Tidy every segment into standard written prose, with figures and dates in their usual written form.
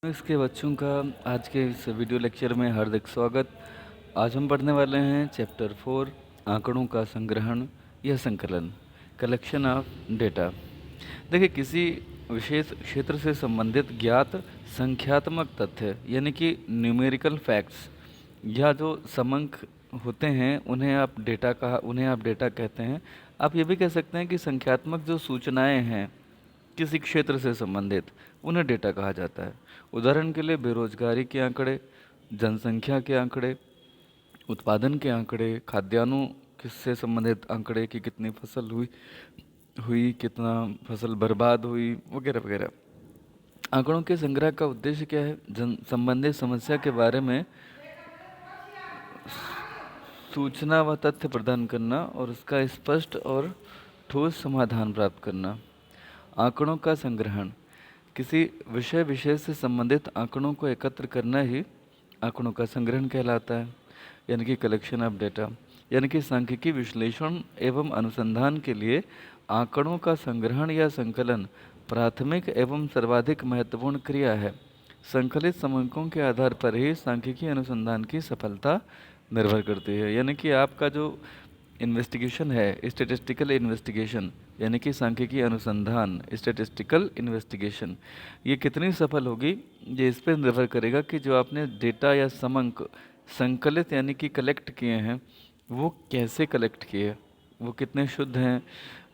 इसके बच्चों का आज के इस वीडियो लेक्चर में हार्दिक स्वागत। आज हम पढ़ने वाले हैं चैप्टर 4 आंकड़ों का संग्रहण या संकलन, कलेक्शन ऑफ डेटा। देखिए, किसी विशेष क्षेत्र से संबंधित ज्ञात संख्यात्मक तथ्य यानी कि न्यूमेरिकल फैक्ट्स या जो समंक होते हैं उन्हें आप डेटा कहते हैं। आप ये भी कह सकते हैं कि संख्यात्मक जो सूचनाएं हैं किसी क्षेत्र से संबंधित, उन्हें डेटा कहा जाता है। उदाहरण के लिए बेरोजगारी के आंकड़े, जनसंख्या के आंकड़े, उत्पादन के आंकड़े, खाद्यान्नों किससे संबंधित आंकड़े कि कितनी फसल हुई हुई कितना फसल बर्बाद हुई, वगैरह वगैरह। आंकड़ों के संग्रह का उद्देश्य क्या है? जन संबंधित समस्या के बारे में सूचना व तथ्य प्रदान करना और उसका स्पष्ट और ठोस समाधान प्राप्त करना। आंकड़ों का संग्रहण किसी विषय विशेष से संबंधित आंकड़ों को एकत्र करना ही आंकड़ों का संग्रहण कहलाता है, यानी कि कलेक्शन ऑफ डेटा। यानी कि सांख्यिकी विश्लेषण एवं अनुसंधान के लिए आंकड़ों का संग्रहण या संकलन प्राथमिक एवं सर्वाधिक महत्वपूर्ण क्रिया है। संकलित समंकों के आधार पर ही सांख्यिकी अनुसंधान की सफलता निर्भर करती है। यानी कि आपका जो इन्वेस्टिगेशन है, स्टेटिस्टिकल इन्वेस्टिगेशन यानी कि सांख्यिकी अनुसंधान, स्टेटिस्टिकल इन्वेस्टिगेशन, ये कितनी सफल होगी, ये इस पर निर्भर करेगा कि जो आपने डेटा या समंक संकलित यानी कि कलेक्ट किए हैं, वो कैसे कलेक्ट किए, वो कितने शुद्ध हैं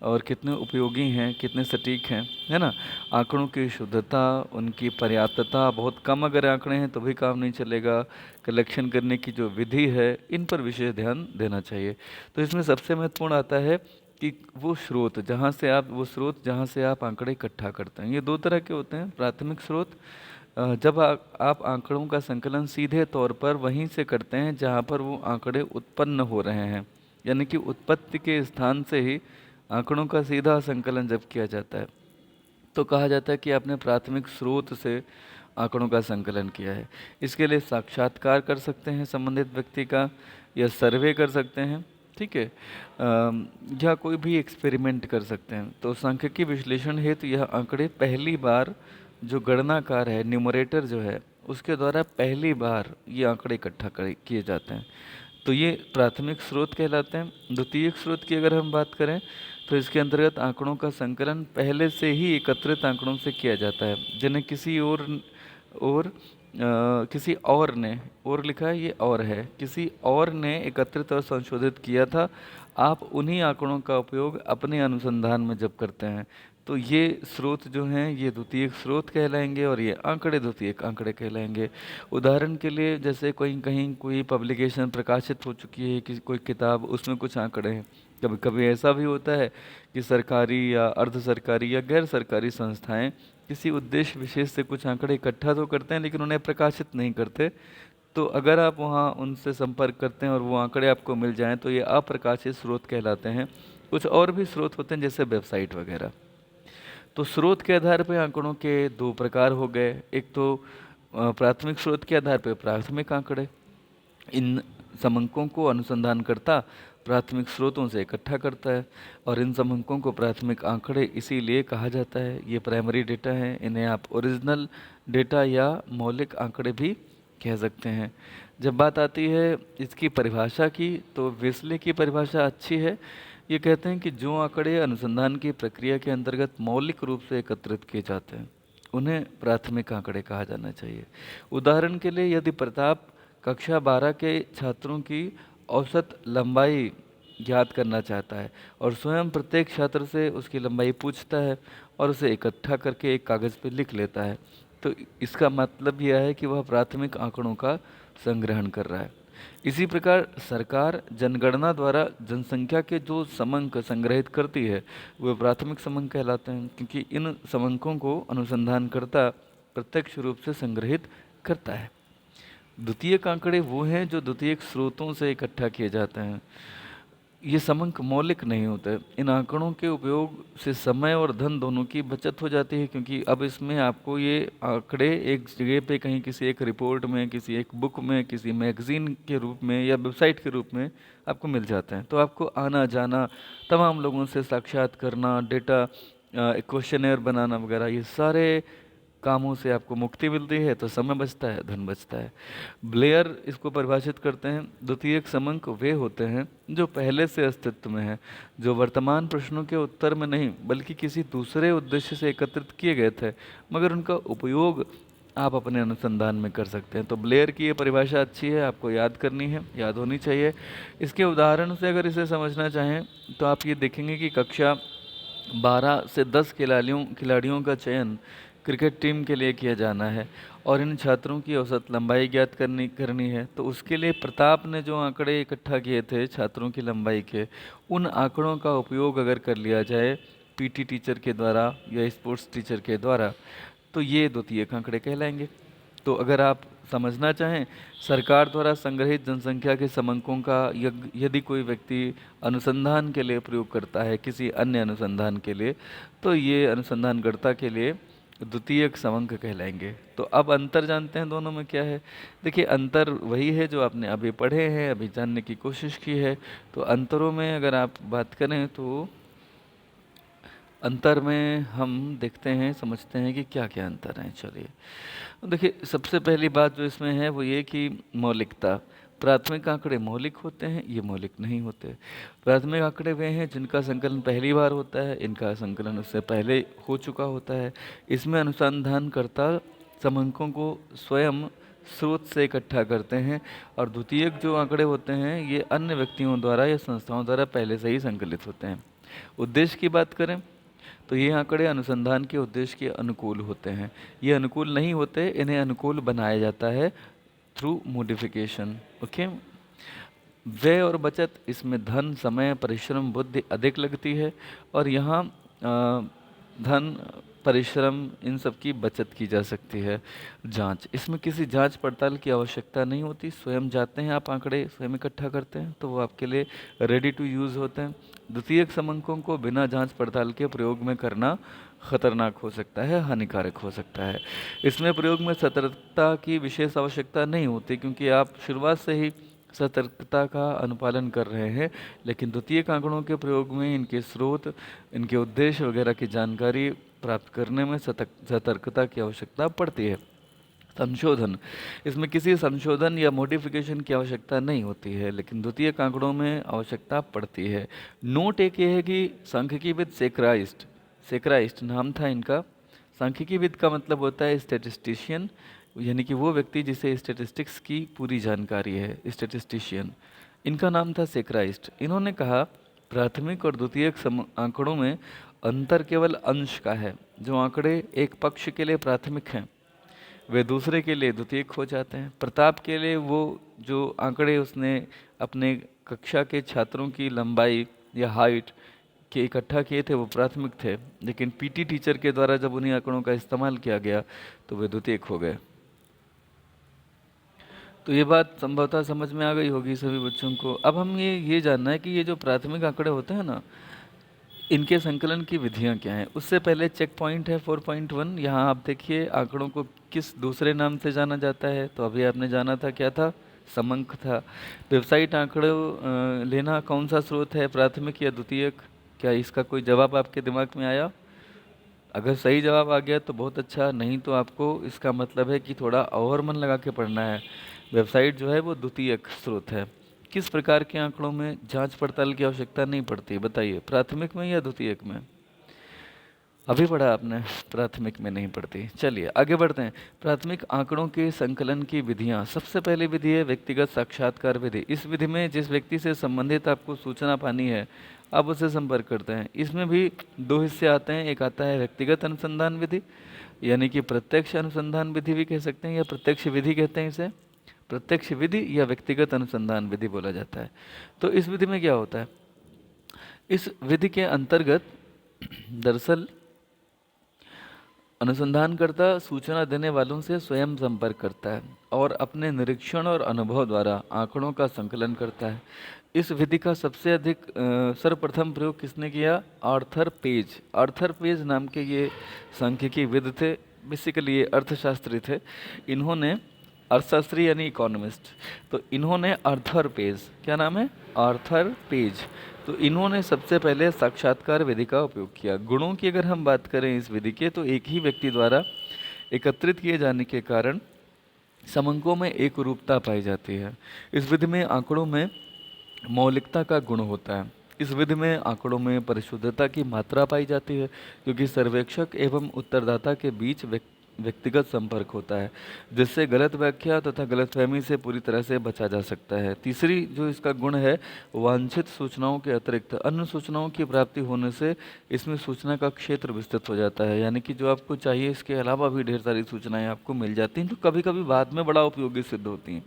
और कितने उपयोगी हैं, कितने सटीक हैं, है ना। आंकड़ों की शुद्धता, उनकी पर्याप्तता, बहुत कम अगर आंकड़े हैं तो भी काम नहीं चलेगा। कलेक्शन करने की जो विधि है, इन पर विशेष ध्यान देना चाहिए। तो इसमें सबसे महत्वपूर्ण आता है कि वो स्रोत जहाँ से आप आंकड़े इकट्ठा करते हैं। ये दो तरह के होते हैं। प्राथमिक स्रोत, जब आप आंकड़ों का संकलन सीधे तौर पर वहीं से करते हैं जहाँ पर वो आंकड़े उत्पन्न हो रहे हैं, यानी कि उत्पत्ति के स्थान से ही आंकड़ों का सीधा संकलन जब किया जाता है तो कहा जाता है कि आपने प्राथमिक स्रोत से आंकड़ों का संकलन किया है। इसके लिए साक्षात्कार कर सकते हैं संबंधित व्यक्ति का, या सर्वे कर सकते हैं, ठीक है, या कोई भी एक्सपेरिमेंट कर सकते हैं। तो सांख्यिकी विश्लेषण हेतु यह आंकड़े पहली बार जो गणनाकार है, न्यूमरेटर जो है, उसके द्वारा पहली बार ये आंकड़े इकट्ठा किए जाते हैं। तो ये प्राथमिक स्रोत कहलाते हैं। द्वितीयक स्रोत की अगर हम बात करें तो इसके अंतर्गत आंकड़ों का संकलन पहले से ही एकत्रित आंकड़ों से किया जाता है, जिन्हें किसी और ने, और लिखा है, ये और है, किसी और ने एकत्रित और संशोधित किया था। आप उन्हीं आंकड़ों का उपयोग अपने अनुसंधान में जब करते हैं तो ये स्रोत जो हैं ये द्वितीयक स्रोत कहलाएंगे और ये आंकड़े द्वितीयक आंकड़े कहलाएंगे। उदाहरण के लिए जैसे कोई कहीं कोई पब्लिकेशन प्रकाशित हो चुकी है, कोई किताब, उसमें कुछ आंकड़े हैं। कभी कभी ऐसा भी होता है कि सरकारी या अर्ध सरकारी या गैर सरकारी संस्थाएं किसी उद्देश्य विशेष से कुछ आंकड़े इकट्ठा तो करते हैं लेकिन उन्हें प्रकाशित नहीं करते। तो अगर आप वहाँ उनसे संपर्क करते हैं और वो आंकड़े आपको मिल जाएं तो ये अप्रकाशित स्रोत कहलाते हैं। कुछ और भी स्रोत होते हैं जैसे वेबसाइट वगैरह। तो स्रोत के आधार पर आंकड़ों के दो प्रकार हो गए। एक तो प्राथमिक स्रोत के आधार पर प्राथमिक आंकड़े, इन समंकों को अनुसंधानकर्ता प्राथमिक स्रोतों से इकट्ठा करता है और इन समंकों को प्राथमिक आंकड़े इसीलिए कहा जाता है। ये प्राइमरी डेटा हैं, इन्हें आप ओरिजिनल डेटा या मौलिक आंकड़े भी कह सकते हैं। जब बात आती है इसकी परिभाषा की तो वेस्ले की परिभाषा अच्छी है। ये कहते हैं कि जो आंकड़े अनुसंधान की प्रक्रिया के अंतर्गत मौलिक रूप से एकत्रित किए जाते हैं उन्हें प्राथमिक आंकड़े कहा जाना चाहिए। उदाहरण के लिए यदि प्रताप कक्षा 12 के छात्रों की औसत लंबाई ज्ञात करना चाहता है और स्वयं प्रत्येक छात्र से उसकी लंबाई पूछता है और उसे इकट्ठा करके एक कागज़ पर लिख लेता है, तो इसका मतलब यह है कि वह प्राथमिक आंकड़ों का संग्रहण कर रहा है। इसी प्रकार सरकार जनगणना द्वारा जनसंख्या के जो समंक संग्रहित करती है वे प्राथमिक समंक कहलाते हैं, क्योंकि इन समंकों को अनुसंधानकर्ता प्रत्यक्ष रूप से संग्रहित करता है। द्वितीयक आंकड़े वो हैं जो द्वितीयक स्रोतों से इकट्ठा किए जाते हैं। ये समंक मौलिक नहीं होते। इन आंकड़ों के उपयोग से समय और धन दोनों की बचत हो जाती है, क्योंकि अब इसमें आपको ये आंकड़े एक जगह पे कहीं किसी एक रिपोर्ट में, किसी एक बुक में, किसी मैगजीन के रूप में या वेबसाइट के रूप में आपको मिल जाते हैं। तो आपको आना जाना, तमाम लोगों से साक्षात करना, डेटा क्वेश्चनेयर बनाना वगैरह, ये सारे कामों से आपको मुक्ति मिलती है, तो समय बचता है, धन बचता है। ब्लेयर इसको परिभाषित करते हैं, द्वितीयक समंक वे होते हैं जो पहले से अस्तित्व में हैं, जो वर्तमान प्रश्नों के उत्तर में नहीं बल्कि किसी दूसरे उद्देश्य से एकत्रित किए गए थे, मगर उनका उपयोग आप अपने अनुसंधान में कर सकते हैं। तो ब्लेयर की ये परिभाषा अच्छी है, आपको याद करनी है, याद होनी चाहिए। इसके उदाहरण से अगर इसे समझना चाहें तो आप ये देखेंगे कि कक्षा 12 से 10 खिलाड़ियों का चयन क्रिकेट टीम के लिए किया जाना है और इन छात्रों की औसत लंबाई ज्ञात करनी है। तो उसके लिए प्रताप ने जो आंकड़े इकट्ठा किए थे छात्रों की लंबाई के, उन आंकड़ों का उपयोग अगर कर लिया जाए पीटी टीचर के द्वारा या स्पोर्ट्स टीचर के द्वारा, तो ये द्वितीयक आंकड़े कहलाएंगे। तो अगर आप समझना चाहें, सरकार द्वारा संग्रहित जनसंख्या के समंकों का यदि कोई व्यक्ति अनुसंधान के लिए प्रयोग करता है किसी अन्य अनुसंधान के लिए, तो ये अनुसंधानकर्ता के लिए द्वितीयक समंक कहलाएंगे। तो अब अंतर जानते हैं दोनों में क्या है। देखिए, अंतर वही है जो आपने अभी पढ़े हैं, अभी जानने की कोशिश की है। तो अंतरों में अगर आप बात करें तो अंतर में हम देखते हैं, समझते हैं कि क्या क्या अंतर हैं। चलिए देखिए, सबसे पहली बात जो इसमें है वो ये कि मौलिकता। प्राथमिक आंकड़े मौलिक होते हैं, ये मौलिक नहीं होते। प्राथमिक आंकड़े वे हैं जिनका संकलन पहली बार होता है, इनका संकलन उससे पहले हो चुका होता है। इसमें अनुसंधानकर्ता समंकों को स्वयं स्रोत से इकट्ठा करते हैं और द्वितीयक जो आंकड़े होते हैं ये अन्य व्यक्तियों द्वारा या संस्थाओं द्वारा पहले से ही संकलित होते हैं। उद्देश्य की बात करें तो ये आंकड़े अनुसंधान के उद्देश्य के अनुकूल होते हैं। ये अनुकूल नहीं होते, इन्हें अनुकूल बनाया जाता है थ्रू मॉडिफिकेशन। ओके, व्यय और बचत, इसमें धन, समय, परिश्रम, बुद्धि अधिक लगती है और यहाँ धन, परिश्रम, इन सब की बचत की जा सकती है। जांच, इसमें किसी जांच पड़ताल की आवश्यकता नहीं होती, स्वयं जाते हैं आप, आंकड़े स्वयं इकट्ठा करते हैं तो वो आपके लिए रेडी टू यूज़ होते हैं। द्वितीयक समंकों को बिना जांच पड़ताल के प्रयोग में करना खतरनाक हो सकता है, हानिकारक हो सकता है। इसमें प्रयोग में सतर्कता की विशेष आवश्यकता नहीं होती क्योंकि आप शुरुआत से ही सतर्कता का अनुपालन कर रहे हैं, लेकिन द्वितीयक आंकड़ों के प्रयोग में इनके स्रोत, इनके उद्देश्य वगैरह की जानकारी प्राप्त करने में सतर्कता की आवश्यकता पड़ती है। संशोधन, इसमें किसी संशोधन या मॉडिफिकेशन की आवश्यकता नहीं होती है, लेकिन द्वितीयक आंकड़ों में आवश्यकता पड़ती है। नोट एक ये है कि सांख्यिकीविद सेक्राइस्ट नाम था इनका। सांख्यिकीविद का मतलब होता है स्टैटिस्टिशियन, यानी कि वो व्यक्ति जिसे स्टैटिस्टिक्स की पूरी जानकारी है, स्टैटिस्टिशियन। इनका नाम था सेक्राइस्ट। इन्होंने कहा प्राथमिक और द्वितीयक आंकड़ों में अंतर केवल अंश का है। जो आंकड़े एक पक्ष के लिए प्राथमिक हैं वे दूसरे के लिए द्वितीयक हो जाते हैं। प्रताप के लिए वो जो आंकड़े उसने अपने कक्षा के छात्रों की लंबाई या हाइट के इकट्ठा किए थे वो प्राथमिक थे, लेकिन पीटी टीचर के द्वारा जब उन्हीं आंकड़ों का इस्तेमाल किया गया तो वे द्वितीयक हो गए। तो ये बात संभवतः समझ में आ गई होगी सभी बच्चों को। अब हम ये जानना है कि ये जो प्राथमिक आंकड़े होते हैं ना, इनके संकलन की विधियां क्या हैं। उससे पहले चेक पॉइंट है 4.1। यहाँ आप देखिए आंकड़ों को किस दूसरे नाम से जाना जाता है। तो अभी आपने जाना था, क्या था, समंक था। वेबसाइट आंकड़े लेना कौन सा स्रोत है, प्राथमिक या द्वितीयक? क्या इसका कोई जवाब आपके दिमाग में आया? अगर सही जवाब आ गया तो बहुत अच्छा, नहीं तो आपको इसका मतलब है कि थोड़ा और मन लगा के पढ़ना है। वेबसाइट जो है वो द्वितीयक स्रोत है। किस प्रकार के आंकड़ों में जांच पड़ताल की आवश्यकता नहीं पड़ती, बताइए, प्राथमिक में या द्वितीयक में? अभी पढ़ा आपने, प्राथमिक में नहीं पड़ती। चलिए आगे बढ़ते हैं। प्राथमिक आंकड़ों के संकलन की विधियां। सबसे पहली विधि है व्यक्तिगत साक्षात्कार विधि। इस विधि में जिस व्यक्ति से संबंधित आपको सूचना पानी है आप उससे संपर्क करते हैं। इसमें भी दो हिस्से आते हैं। एक आता है व्यक्तिगत अनुसंधान विधि, यानी कि प्रत्यक्ष अनुसंधान विधि भी कह सकते हैं या प्रत्यक्ष विधि कहते हैं इसे। प्रत्यक्ष विधि या व्यक्तिगत अनुसंधान विधि बोला जाता है। तो इस विधि में क्या होता है, इस विधि के अंतर्गत दरअसल अनुसंधानकर्ता सूचना देने वालों से स्वयं संपर्क करता है और अपने निरीक्षण और अनुभव द्वारा आंकड़ों का संकलन करता है। इस विधि का सबसे अधिक सर्वप्रथम प्रयोग किसने किया? Arthur page. आर्थर पेज नाम के ये सांख्यिकी विद थे, बेसिकली ये अर्थशास्त्री थे। इन्होंने अर्थशास्त्री यानी इकोनॉमिस्ट, तो इन्होंने आर्थर पेज, क्या नाम है, आर्थर पेज, तो इन्होंने सबसे पहले साक्षात्कार विधि का उपयोग किया। गुणों की अगर हम बात करें इस विधि के, तो एक ही व्यक्ति द्वारा एकत्रित किए जाने के कारण समंकों में एक रूपता पाई जाती है। इस विधि में आंकड़ों में मौलिकता का गुण होता है। इस विधि में आंकड़ों में परिशुद्धता की मात्रा पाई जाती है, क्योंकि सर्वेक्षक एवं उत्तरदाता के बीच व्यक्तिगत संपर्क होता है, जिससे गलत व्याख्या तथा गलतफहमी से पूरी तरह से बचा जा सकता है। तीसरी जो इसका गुण है, वांछित सूचनाओं के अतिरिक्त अन्य सूचनाओं की प्राप्ति होने से इसमें सूचना का क्षेत्र विस्तृत हो जाता है। यानी कि जो आपको चाहिए इसके अलावा भी ढेर सारी सूचनाएं आपको मिल जाती हैं, जो कभी कभी बाद में बड़ा उपयोगी सिद्ध होती हैं।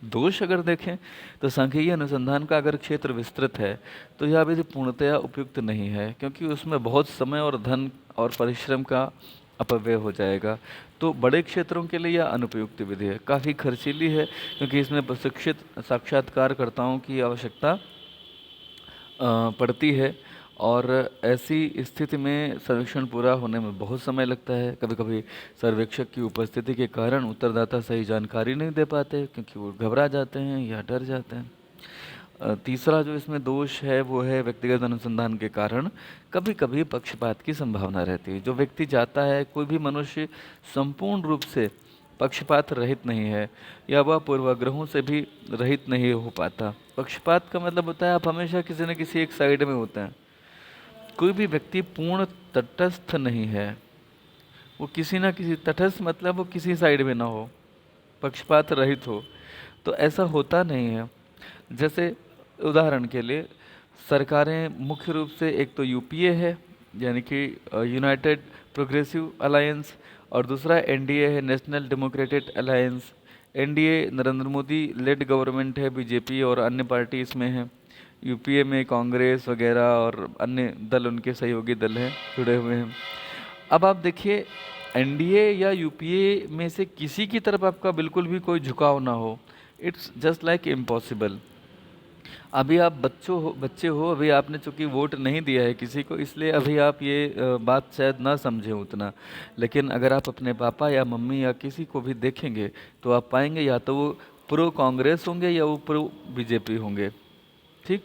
दोष अगर देखें तो सांख्यिकीय अनुसंधान का अगर क्षेत्र विस्तृत है तो यह विधि पूर्णतया उपयुक्त नहीं है, क्योंकि उसमें बहुत समय और धन और परिश्रम का अपव्यय हो जाएगा। तो बड़े क्षेत्रों के लिए यह अनुपयुक्त विधि है, काफ़ी खर्चीली है, क्योंकि इसमें प्रशिक्षित साक्षात्कारकर्ताओं की आवश्यकता पड़ती है, और ऐसी स्थिति में सर्वेक्षण पूरा होने में बहुत समय लगता है। कभी कभी सर्वेक्षक की उपस्थिति के कारण उत्तरदाता सही जानकारी नहीं दे पाते, क्योंकि वो घबरा जाते हैं या डर जाते हैं। तीसरा जो इसमें दोष है वो है व्यक्तिगत अनुसंधान के कारण कभी कभी पक्षपात की संभावना रहती है। जो व्यक्ति जाता है, कोई भी मनुष्य संपूर्ण रूप से पक्षपात रहित नहीं है, या वह पूर्वाग्रहों से भी रहित नहीं हो पाता। पक्षपात का मतलब होता है आप हमेशा किसी न किसी एक साइड में होते हैं। कोई भी व्यक्ति पूर्ण तटस्थ नहीं है, वो किसी ना किसी तटस्थ मतलब वो किसी साइड में ना हो, पक्षपात रहित हो, तो ऐसा होता नहीं है। जैसे उदाहरण के लिए सरकारें मुख्य रूप से एक तो यूपीए है, यानी कि यूनाइटेड प्रोग्रेसिव अलायंस, और दूसरा एनडीए है, national democratic alliance. NDA Narendra Modi lead government है, बीजेपी और अन्य पार्टी इसमें है। यूपीए में कांग्रेस वगैरह और अन्य दल, उनके सहयोगी दल हैं, जुड़े हुए हैं। अब आप देखिए, एनडीए या यूपीए में से किसी की तरफ आपका बिल्कुल भी कोई झुकाव ना हो, इट्स जस्ट लाइक इम्पॉसिबल। अभी आप बच्चे हो, अभी आपने चूंकि वोट नहीं दिया है किसी को, इसलिए अभी आप ये बात शायद ना समझें उतना। लेकिन अगर आप अपने पापा या मम्मी या किसी को भी देखेंगे तो आप पाएंगे या तो वो प्रो कांग्रेस होंगे या वो प्रो बीजेपी होंगे। ठीक,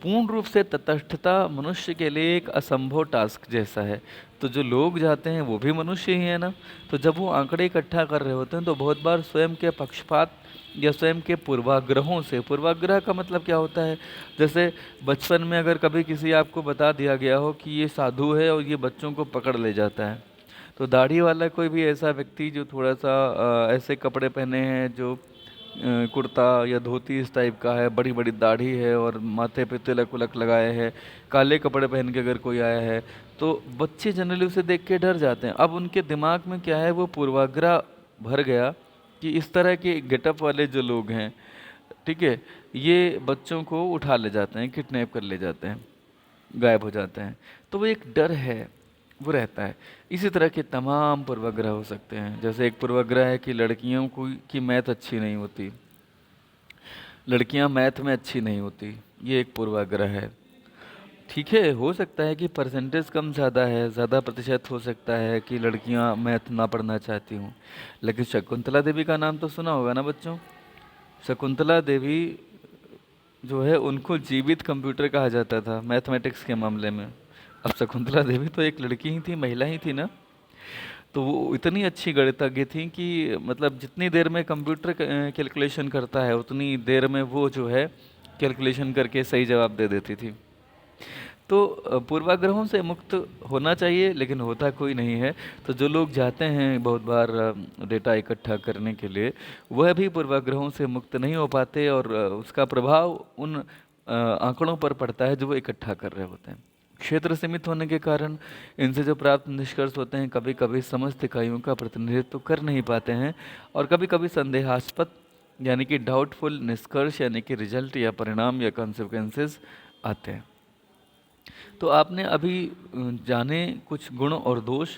पूर्ण रूप से तटस्थता मनुष्य के लिए एक असंभव टास्क जैसा है। तो जो लोग जाते हैं वो भी मनुष्य ही है ना। तो जब वो आंकड़े इकट्ठा कर रहे होते हैं तो बहुत बार स्वयं के पक्षपात या स्वयं के पूर्वाग्रहों से, पूर्वाग्रह का मतलब क्या होता है, जैसे बचपन में अगर कभी किसी आपको बता दिया गया हो कि ये साधु है और ये बच्चों को पकड़ ले जाता है, तो दाढ़ी वाला कोई भी ऐसा व्यक्ति जो थोड़ा सा ऐसे कपड़े पहने हैं, जो कुर्ता या धोती इस टाइप का है, बड़ी बड़ी दाढ़ी है और माथे पे तिलक उलक लगाए है, काले कपड़े पहन के अगर कोई आया है, तो बच्चे जनरली उसे देख के डर जाते हैं। अब उनके दिमाग में क्या है, वो पूर्वाग्रह भर गया कि इस तरह के गेटअप वाले जो लोग हैं, ठीक है, ये बच्चों को उठा ले जाते हैं, किडनैप कर ले जाते हैं, गायब हो जाते हैं। तो वो एक डर है, वो रहता है। इसी तरह के तमाम पूर्वाग्रह हो सकते हैं। जैसे एक पूर्वाग्रह है कि लड़कियों को की मैथ अच्छी नहीं होती, लड़कियां मैथ में अच्छी नहीं होती, ये एक पूर्वाग्रह है। ठीक है, हो सकता है कि परसेंटेज कम ज़्यादा है, ज़्यादा प्रतिशत हो सकता है कि लड़कियां मैथ ना पढ़ना चाहती हूँ। लेकिन शकुंतला देवी का नाम तो सुना होगा ना बच्चों। शकुंतला देवी जो है, उनको जीवित कंप्यूटर कहा जाता था मैथमेटिक्स के मामले में। अब शकुंतला देवी तो एक लड़की ही थी, महिला ही थी ना। तो वो इतनी अच्छी गणितज्ञ थी कि मतलब जितनी देर में कंप्यूटर कैलकुलेशन करता है उतनी देर में वो जो है कैलकुलेशन करके सही जवाब दे देती थी। तो पूर्वाग्रहों से मुक्त होना चाहिए, लेकिन होता कोई नहीं है। तो जो लोग जाते हैं बहुत बार डेटा इकट्ठा करने के लिए, वह भी पूर्वाग्रहों से मुक्त नहीं हो पाते, और उसका प्रभाव उन आंकड़ों पर पड़ता है जो वो इकट्ठा कर रहे होते हैं। क्षेत्र सीमित होने के कारण इनसे जो प्राप्त निष्कर्ष होते हैं कभी कभी समस्त इकाइयों का प्रतिनिधित्व कर नहीं पाते हैं, और कभी कभी संदेहास्पद यानी कि डाउटफुल निष्कर्ष यानी कि रिजल्ट या परिणाम या कॉन्सिक्वेंसेस आते हैं। तो आपने अभी जाने कुछ गुण और दोष,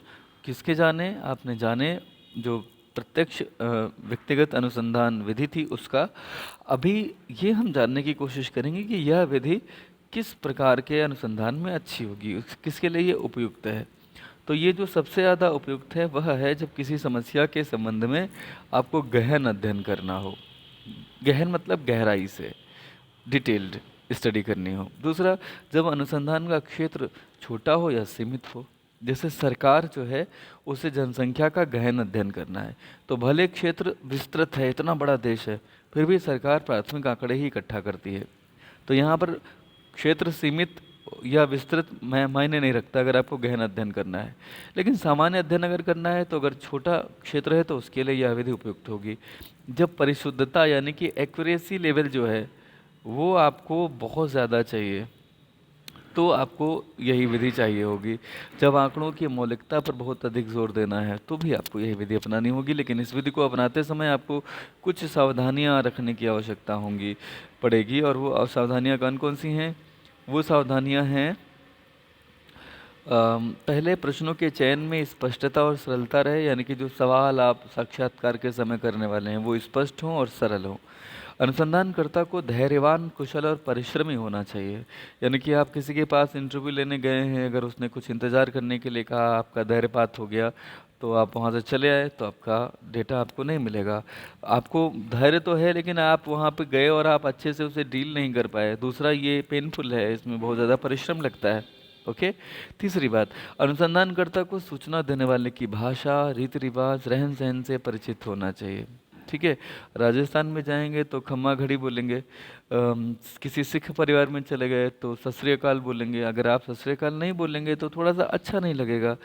किसके जाने, आपने जाने जो प्रत्यक्ष व्यक्तिगत अनुसंधान विधि थी उसका। अभी ये हम जानने की कोशिश करेंगे कि यह विधि किस प्रकार के अनुसंधान में अच्छी होगी, किसके लिए ये उपयुक्त है। तो ये जो सबसे ज़्यादा उपयुक्त है वह है जब किसी समस्या के संबंध में आपको गहन अध्ययन करना हो। गहन मतलब गहराई से, डिटेल्ड स्टडी करनी हो। दूसरा, जब अनुसंधान का क्षेत्र छोटा हो या सीमित हो, जैसे सरकार जो है उसे जनसंख्या का गहन अध्ययन करना है, तो भले क्षेत्र विस्तृत है, इतना बड़ा देश है, फिर भी सरकार प्राथमिक आंकड़े ही इकट्ठा करती है। तो यहाँ पर क्षेत्र सीमित या विस्तृत मायने नहीं रखता अगर आपको गहन अध्ययन करना है। लेकिन सामान्य अध्ययन अगर करना है तो अगर छोटा क्षेत्र है तो उसके लिए यह विधि उपयुक्त होगी। जब परिशुद्धता यानी कि एक्यूरेसी लेवल जो है वो आपको बहुत ज़्यादा चाहिए, तो आपको यही विधि चाहिए होगी। जब आंकड़ों की मौलिकता पर बहुत अधिक जोर देना है तो भी आपको यही विधि अपनानी होगी। लेकिन इस विधि को अपनाते समय आपको कुछ सावधानियां रखने की आवश्यकता होंगी पड़ेगी। और वो सावधानियां कौन कौन सी हैं? वो सावधानियां हैं, पहले प्रश्नों के चयन में स्पष्टता और सरलता रहे, यानी कि जो सवाल आप साक्षात्कार के समय करने वाले हैं वो स्पष्ट हों और सरल हों। अनुसंधानकर्ता को धैर्यवान, कुशल और परिश्रमी होना चाहिए। यानी कि आप किसी के पास इंटरव्यू लेने गए हैं, अगर उसने कुछ इंतज़ार करने के लिए कहा, आपका धैर्यपात हो गया तो आप वहाँ से चले आए तो आपका डेटा आपको नहीं मिलेगा। आपको धैर्य तो है लेकिन आप वहाँ पे गए और आप अच्छे से उसे डील नहीं कर पाए। दूसरा, ये पेनफुल है, इसमें बहुत ज़्यादा परिश्रम लगता है। ओके। तीसरी बात, अनुसंधानकर्ता को सूचना देने वाले की भाषा, रीति रिवाज, रहन सहन से परिचित होना चाहिए। ठीक है। राजस्थान में जाएंगे तो खम्मा घड़ी बोलेंगे, किसी सिख परिवार में चले गए तो सत श्री अकाल बोलेंगे। अगर आप सत श्री अकाल नहीं बोलेंगे तो थोड़ा सा अच्छा नहीं लगेगा।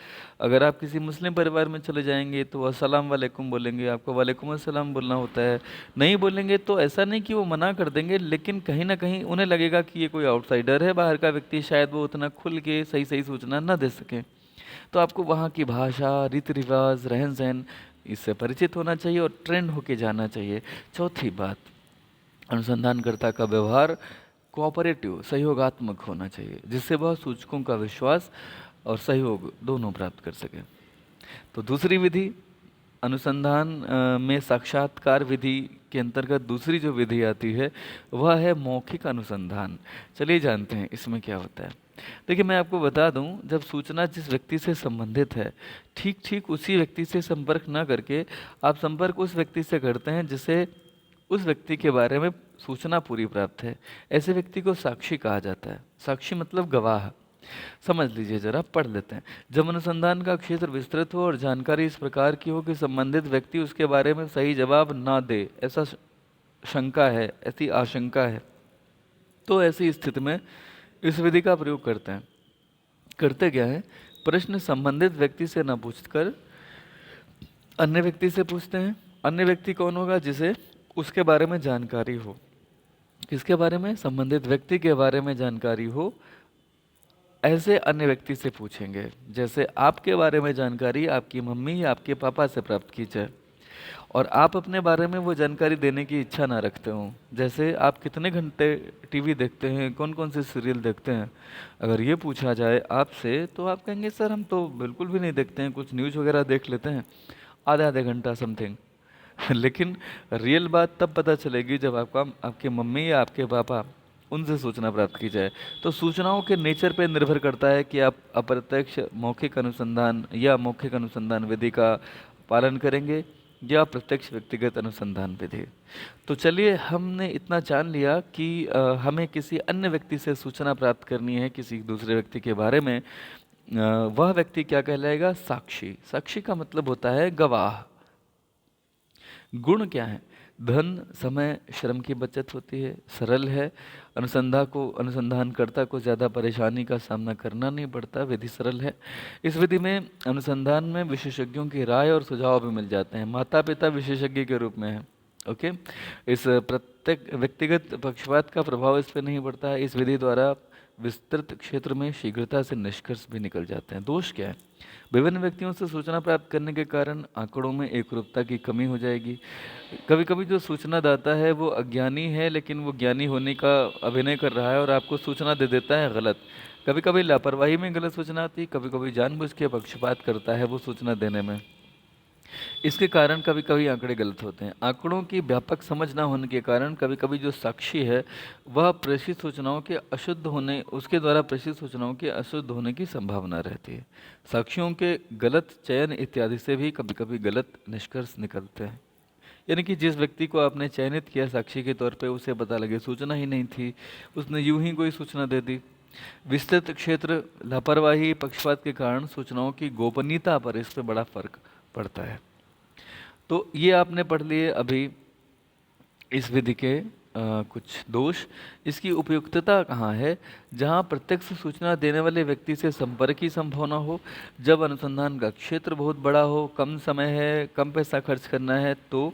अगर आप किसी मुस्लिम परिवार में चले जाएंगे तो अस्सलाम वालेकुम बोलेंगे, आपको वालेकुम अस्सलाम बोलना होता है। नहीं बोलेंगे तो ऐसा नहीं कि वो मना कर देंगे, लेकिन कहीं ना कहीं उन्हें लगेगा कि ये कोई आउटसाइडर है, बाहर का व्यक्ति, शायद वो उतना खुल के सही सही सूचना न दे सके। तो आपको वहाँ की भाषा, रीति रिवाज, रहन सहन, इससे परिचित होना चाहिए और ट्रेंड होके जाना चाहिए। चौथी बात, अनुसंधानकर्ता का व्यवहार कोऑपरेटिव, सहयोगात्मक होना चाहिए, जिससे वह सूचकों का विश्वास और सहयोग दोनों प्राप्त कर सके। तो दूसरी विधि, अनुसंधान में साक्षात्कार विधि के अंतर्गत दूसरी जो विधि आती है वह है मौखिक अनुसंधान। चलिए जानते हैं इसमें क्या होता है। देखिए, मैं आपको बता दूं, जब सूचना जिस व्यक्ति से संबंधित है, ठीक ठीक उसी व्यक्ति से संपर्क ना करके आप संपर्क उस व्यक्ति से करते हैं जिसे उस व्यक्ति के बारे में सूचना पूरी प्राप्त है। ऐसे व्यक्ति को साक्षी कहा जाता है। साक्षी मतलब गवाह। समझ लीजिए, जरा पढ़ लेते हैं। जब अनुसंधान का क्षेत्र विस्तृत हो और जानकारी इस प्रकार की हो कि संबंधित व्यक्ति उसके बारे में सही जवाब ना दे, ऐसा शंका है, ऐसी आशंका है, तो ऐसी स्थिति में इस विधि का प्रयोग करते हैं। करते क्या है, प्रश्न संबंधित व्यक्ति से न पूछकर अन्य व्यक्ति से पूछते हैं। अन्य व्यक्ति कौन होगा? जिसे उसके बारे में जानकारी हो। किसके बारे में? संबंधित व्यक्ति के बारे में जानकारी हो, ऐसे अन्य व्यक्ति से पूछेंगे। जैसे आपके बारे में जानकारी आपकी मम्मी या आपके पापा से प्राप्त की जाए और आप अपने बारे में वो जानकारी देने की इच्छा ना रखते हो। जैसे आप कितने घंटे टीवी देखते हैं, कौन कौन से सीरियल देखते हैं, अगर ये पूछा जाए आपसे तो आप कहेंगे सर हम तो बिल्कुल भी नहीं देखते हैं, कुछ न्यूज़ वगैरह देख लेते हैं आधे आधे घंटा समथिंग। लेकिन रियल बात तब पता चलेगी जब आपके मम्मी या आपके पापा उनसे सूचना प्राप्त की जाए। तो सूचनाओं के नेचर पर निर्भर करता है कि आप अप्रत्यक्ष मौखिक अनुसंधान या मौखिक अनुसंधान विधि का पालन करेंगे या प्रत्यक्ष व्यक्तिगत अनुसंधान विधि। तो चलिए, हमने इतना जान लिया कि हमें किसी अन्य व्यक्ति से सूचना प्राप्त करनी है किसी दूसरे व्यक्ति के बारे में। वह व्यक्ति क्या कहलाएगा? साक्षी। साक्षी का मतलब होता है गवाह। गुण क्या है? धन, समय, श्रम की बचत होती है, सरल है, अनुसंधानकर्ता को ज़्यादा परेशानी का सामना करना नहीं पड़ता, विधि सरल है। इस विधि में अनुसंधान में विशेषज्ञों की राय और सुझाव भी मिल जाते हैं। माता पिता विशेषज्ञ के रूप में है। ओके। इस प्रत्येक व्यक्तिगत पक्षपात का प्रभाव इस पर नहीं पड़ता है। इस विधि द्वारा विस्तृत क्षेत्र में शीघ्रता से निष्कर्ष भी निकल जाते हैं। दोष क्या है? विभिन्न व्यक्तियों से सूचना प्राप्त करने के कारण आंकड़ों में एकरूपता की कमी हो जाएगी। कभी कभी जो सूचना दाता है वो अज्ञानी है, लेकिन वो ज्ञानी होने का अभिनय कर रहा है और आपको सूचना दे देता है गलत। कभी कभी लापरवाही में गलत सूचना आती है, कभी कभी जानबूझ के पक्षपात करता है वो सूचना देने में। इसके कारण कभी कभी आंकड़े गलत होते हैं। आंकड़ों की व्यापक समझ ना होने के कारण कभी कभी जो साक्षी है वह प्रेषित सूचनाओं के अशुद्ध होने उसके द्वारा प्रेषित सूचनाओं के अशुद्ध होने की संभावना रहती है। साक्षियों के गलत चयन इत्यादि से भी कभी कभी गलत निष्कर्ष निकलते हैं। यानी कि जिस व्यक्ति को आपने चयनित किया साक्षी के तौर पे, उसे पता लगे सूचना ही नहीं थी, उसने यूं ही कोई सूचना दे दी, विस्तृत क्षेत्र, लापरवाही, पक्षपात के कारण सूचनाओं की गोपनीयता पर इस पे बड़ा फर्क पड़ता है। तो ये आपने पढ़ लिए अभी इस विधि के कुछ दोष। इसकी उपयुक्तता कहाँ है? जहाँ प्रत्यक्ष सूचना देने वाले व्यक्ति से संपर्क की संभावना हो, जब अनुसंधान का क्षेत्र बहुत बड़ा हो, कम समय है, कम पैसा खर्च करना है, तो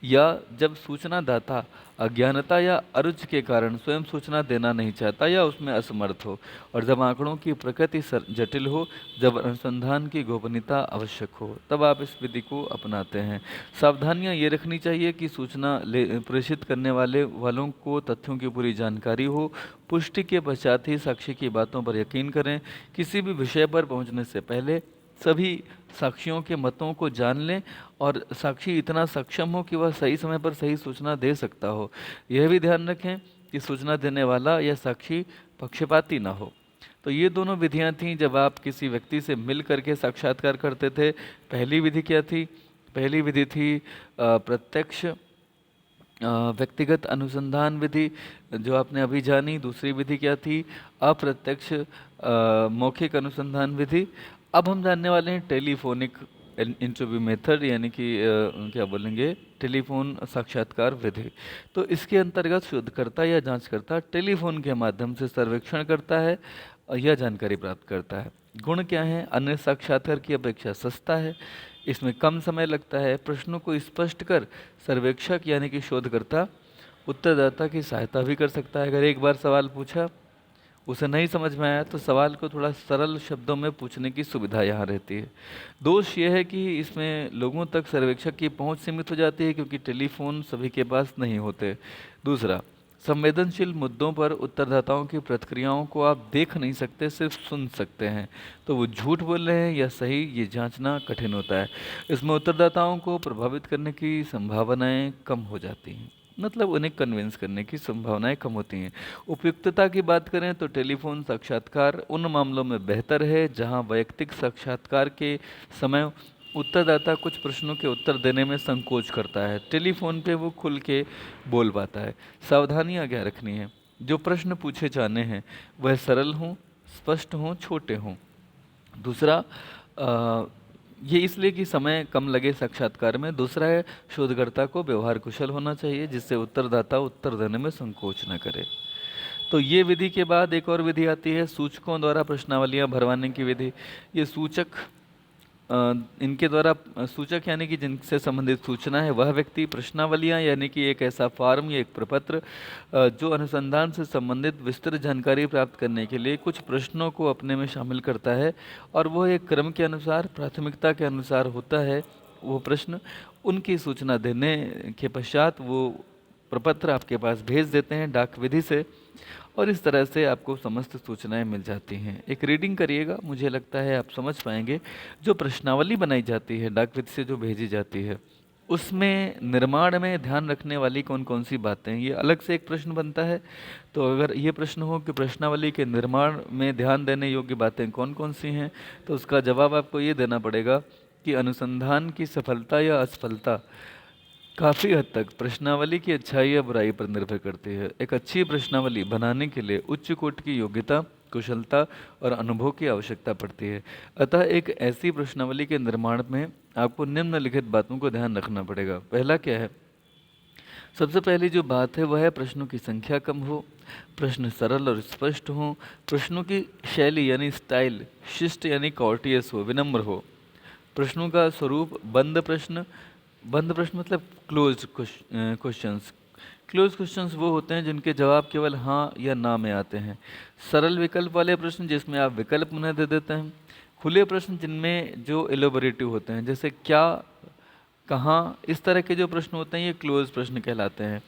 या जब सूचनादाता अज्ञानता या अरुचि के कारण स्वयं सूचना देना नहीं चाहता या उसमें असमर्थ हो, और जब आंकड़ों की प्रकृति जटिल हो, जब अनुसंधान की गोपनीयता आवश्यक हो, तब आप इस विधि को अपनाते हैं। सावधानियां ये रखनी चाहिए कि सूचना प्रेषित करने वालों को तथ्यों की पूरी जानकारी हो, पुष्टि के पश्चात ही साक्षी की बातों पर यकीन करें, किसी भी विषय पर पहुंचने से पहले सभी साक्षियों के मतों को जान लें, और साक्षी इतना सक्षम हो कि वह सही समय पर सही सूचना दे सकता हो। यह भी ध्यान रखें कि सूचना देने वाला या साक्षी पक्षपाती ना हो। तो ये दोनों विधियां थीं जब आप किसी व्यक्ति से मिल करके साक्षात्कार करते थे। पहली विधि क्या थी? पहली विधि थी प्रत्यक्ष व्यक्तिगत अनुसंधान विधि, जो आपने अभी जानी। दूसरी विधि क्या थी? अप्रत्यक्ष मौखिक अनुसंधान विधि। अब हम जानने वाले हैं टेलीफोनिक इंटरव्यू मेथड, यानी कि क्या बोलेंगे, टेलीफोन साक्षात्कार विधि। तो इसके अंतर्गत शोधकर्ता या जांचकर्ता टेलीफोन के माध्यम से सर्वेक्षण करता है या जानकारी प्राप्त करता है। गुण क्या है? अन्य साक्षात्कार की अपेक्षा सस्ता है, इसमें कम समय लगता है, प्रश्नों को स्पष्ट कर सर्वेक्षक यानी कि शोधकर्ता उत्तरदाता की सहायता भी कर सकता है। अगर एक बार सवाल पूछा, उसे नहीं समझ में आया, तो सवाल को थोड़ा सरल शब्दों में पूछने की सुविधा यहाँ रहती है। दोष यह है कि इसमें लोगों तक सर्वेक्षक की पहुँच सीमित हो जाती है, क्योंकि टेलीफोन सभी के पास नहीं होते। दूसरा, संवेदनशील मुद्दों पर उत्तरदाताओं की प्रतिक्रियाओं को आप देख नहीं सकते, सिर्फ सुन सकते हैं। तो वो झूठ बोल रहे हैं या सही, ये जांचना कठिन होता है। इसमें उत्तरदाताओं को प्रभावित करने की संभावनाएं कम हो जाती हैं, मतलब उन्हें कन्विंस करने की संभावनाएं कम होती हैं। उपयुक्तता की बात करें तो टेलीफोन साक्षात्कार उन मामलों में बेहतर है जहां वैयक्तिक साक्षात्कार के समय उत्तरदाता कुछ प्रश्नों के उत्तर देने में संकोच करता है, टेलीफोन पे वो खुल के बोल पाता है। सावधानियां क्या रखनी है? जो प्रश्न पूछे जाने हैं वह सरल हों, स्पष्ट हों, छोटे हों। दूसरा, ये इसलिए कि समय कम लगे साक्षात्कार में। दूसरा है, शोधकर्ता को व्यवहार कुशल होना चाहिए, जिससे उत्तरदाता उत्तर देने में संकोच न करे। तो ये विधि के बाद एक और विधि आती है, सूचकों द्वारा प्रश्नावलियां भरवाने की विधि। ये सूचक इनके द्वारा सूचक यानी कि जिनसे संबंधित सूचना है वह व्यक्ति, प्रश्नावलियां यानी कि एक ऐसा फॉर्म या एक प्रपत्र जो अनुसंधान से संबंधित विस्तृत जानकारी प्राप्त करने के लिए कुछ प्रश्नों को अपने में शामिल करता है, और वह एक क्रम के अनुसार, प्राथमिकता के अनुसार होता है। वो प्रश्न उनकी सूचना देने के पश्चात वो प्रपत्र आपके पास भेज देते हैं डाक विधि से, और इस तरह से आपको समस्त सूचनाएं मिल जाती हैं। एक रीडिंग करिएगा, मुझे लगता है आप समझ पाएंगे। जो प्रश्नावली बनाई जाती है डाक विधि से जो भेजी जाती है, उसमें निर्माण में ध्यान रखने वाली कौन कौन सी बातें हैं, ये अलग से एक प्रश्न बनता है। तो अगर ये प्रश्न हो कि प्रश्नावली के निर्माण में ध्यान देने योग्य बातें कौन कौन सी हैं, तो उसका जवाब आपको ये देना पड़ेगा कि अनुसंधान की सफलता या असफलता काफ़ी हद तक प्रश्नावली की अच्छाई या बुराई पर निर्भर करती है। एक अच्छी प्रश्नावली बनाने के लिए उच्च कोटि की योग्यता, कुशलता और अनुभव की आवश्यकता पड़ती है। अतः एक ऐसी प्रश्नावली के निर्माण में आपको निम्नलिखित बातों को ध्यान रखना पड़ेगा। पहला क्या है? सबसे पहली जो बात है वह है प्रश्नों की संख्या कम हो, प्रश्न सरल और स्पष्ट हो, प्रश्नों की शैली यानी स्टाइल शिष्ट यानी कॉर्टियस हो, विनम्र हो। प्रश्नों का स्वरूप बंद प्रश्न, बंद प्रश्न मतलब क्लोज क्वेश्चंस। क्लोज क्वेश्चंस वो होते हैं जिनके जवाब केवल हाँ या ना में आते हैं। सरल विकल्प वाले प्रश्न जिसमें आप विकल्प उन्हें दे देते हैं। खुले प्रश्न जिनमें जो एलोबरेटिव होते हैं, जैसे क्या, कहाँ, इस तरह के जो प्रश्न होते हैं ये क्लोज प्रश्न कहलाते हैं।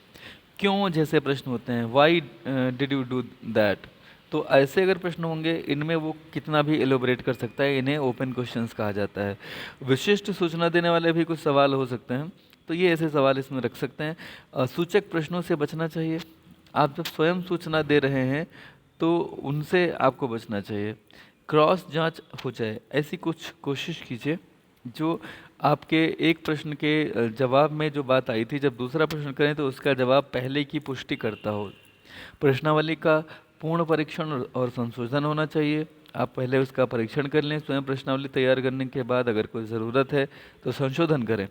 क्यों जैसे प्रश्न होते हैं, why did you do that. तो ऐसे अगर प्रश्न होंगे, इनमें वो कितना भी एलोबरेट कर सकता है, इन्हें ओपन क्वेश्चंस कहा जाता है। विशिष्ट सूचना देने वाले भी कुछ सवाल हो सकते हैं, तो ये ऐसे सवाल इसमें रख सकते हैं। सूचक प्रश्नों से बचना चाहिए। आप जब स्वयं सूचना दे रहे हैं तो उनसे आपको बचना चाहिए। क्रॉस जांच हो जाए ऐसी कुछ कोशिश कीजिए। जो आपके एक प्रश्न के जवाब में जो बात आई थी, जब दूसरा प्रश्न करें तो उसका जवाब पहले की पुष्टि करता हो। प्रश्नावली का पूर्ण परीक्षण और संशोधन होना चाहिए। आप पहले उसका परीक्षण कर लें स्वयं प्रश्नावली तैयार करने के बाद, अगर कोई ज़रूरत है तो संशोधन करें।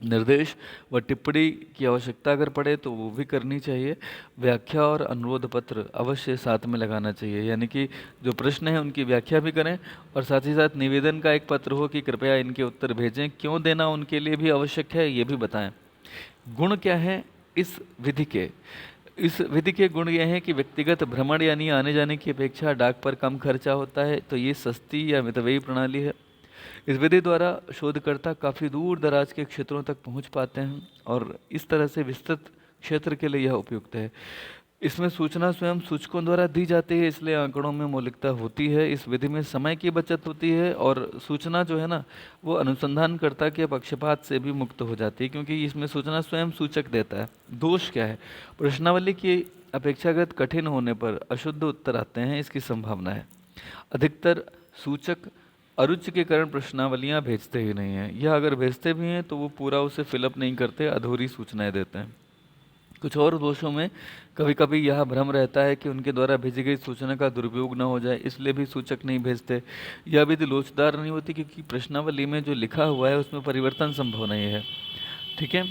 निर्देश व टिप्पणी की आवश्यकता अगर पड़े तो वो भी करनी चाहिए। व्याख्या और अनुरोध पत्र अवश्य साथ में लगाना चाहिए, यानी कि जो प्रश्न है उनकी व्याख्या भी करें और साथ ही साथ निवेदन का एक पत्र हो कि कृपया इनके उत्तर भेजें, क्यों देना उनके लिए भी आवश्यक है ये भी बताएं। गुण क्या है इस विधि के? इस विधि के गुण ये हैं कि व्यक्तिगत भ्रमण यानी आने जाने की अपेक्षा डाक पर कम खर्चा होता है, तो ये सस्ती या मितव्ययी प्रणाली है। इस विधि द्वारा शोधकर्ता काफ़ी दूर दराज के क्षेत्रों तक पहुंच पाते हैं और इस तरह से विस्तृत क्षेत्र के लिए यह उपयुक्त है। इसमें सूचना स्वयं सूचकों द्वारा दी जाती है, इसलिए आंकड़ों में मौलिकता होती है। इस विधि में समय की बचत होती है और सूचना जो है ना, वो अनुसंधानकर्ता के पक्षपात से भी मुक्त हो जाती है, क्योंकि इसमें सूचना स्वयं सूचक देता है। दोष क्या है? प्रश्नावली की अपेक्षाकृत कठिन होने पर अशुद्ध उत्तर आते हैं, इसकी संभावना है। अधिकतर सूचक अरुचि के कारण प्रश्नावलियां भेजते ही नहीं हैं, या अगर भेजते भी हैं तो वो पूरा उसे फिलअप नहीं करते, अधूरी सूचनाएं देते हैं। कुछ और दोषों में कभी कभी यह भ्रम रहता है कि उनके द्वारा भेजी गई सूचना का दुरुपयोग न हो जाए, इसलिए भी सूचक नहीं भेजते। यह विधि लोचदार नहीं होती क्योंकि प्रश्नावली में जो लिखा हुआ है उसमें परिवर्तन संभव नहीं है। ठीक है,